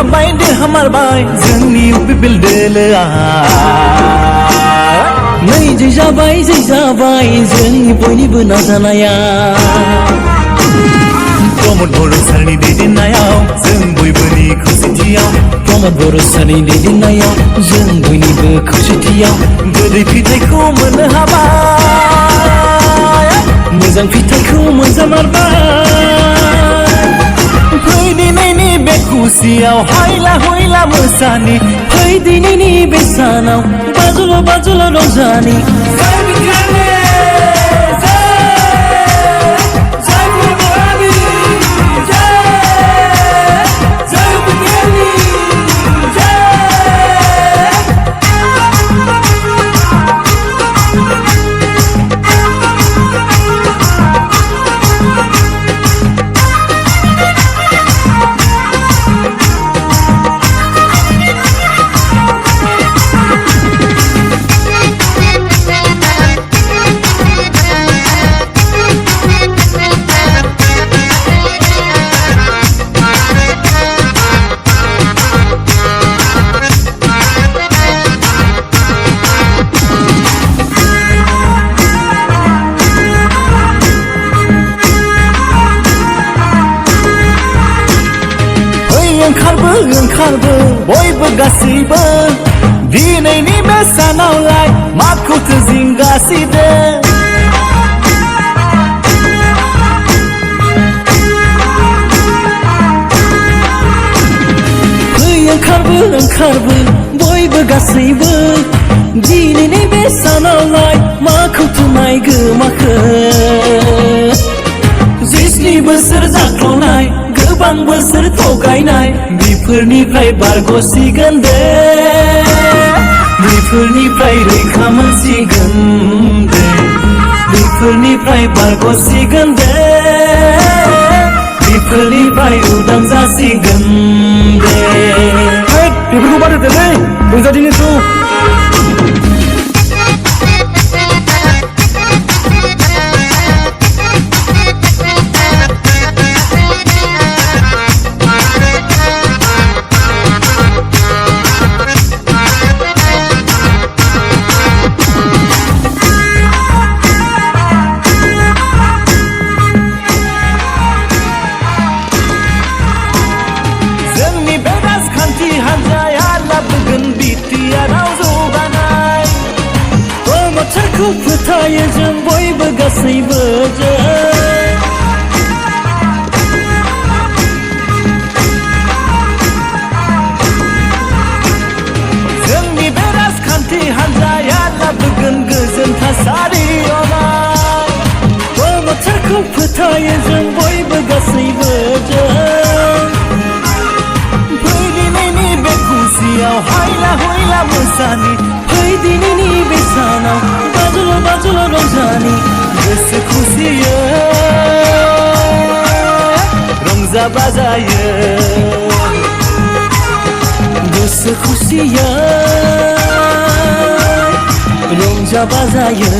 देरहाबाय देरहामारबाय जोंनि UPPL दोलोआ नै जै जाबाय जोंनि बयनिबो नाजानाया प्रमोद बर' सारनि दैदेननायाव जों बयबोनि खौसेथियाव प्रमोद बर' सारनि दैदेननायाव जों बयनिबो खौसेथियाव गोदै फिथाइखौ मोननो हाबाय मोजां फिथाइखौ मोनजामारबाय फै दिनैनि बे खुसियाव हायला हुइला मोसानि फै दिनैनि बे सानाव बाजुल' रंजानि ओंखारबो बयबो गासैबो दिनैनि बे सानावलाय माखौथो जिंगासिदों फै ओंखारबो बयबो गासैबो दिनैनि बे सानावलाय माखौथो माइ गोमाखो 20 बोसोर जाख्ल'नाय गोबां बोसोर थगायनाय बेफोरनिफ्राय बारग'सिगोन दे बेफोरनिफ्राय रैखा मोनसिगोन दे बेफोरनिफ्राय बारग'सिगोन दे बेफोरनिफ्राय उदां जासिगोन दे बेफोरखौ बाद होदोलै रंजादिनिखौ फोथायो जों बयबो गासैबो जोंनि बे राजखान्थि हान्जाया लाबोगोन गोजोन थासारियाव बोथोरखौ फोथायो जों बयबो गासैबो फै दिनैनि बे खुसियाव हायला हुइला मोसानि फै दिनैनि बे सानाव बाजुल' रंजानि गोसो खुसियै रंजा बाजायो गोसो खुसियै रंजा बाजायो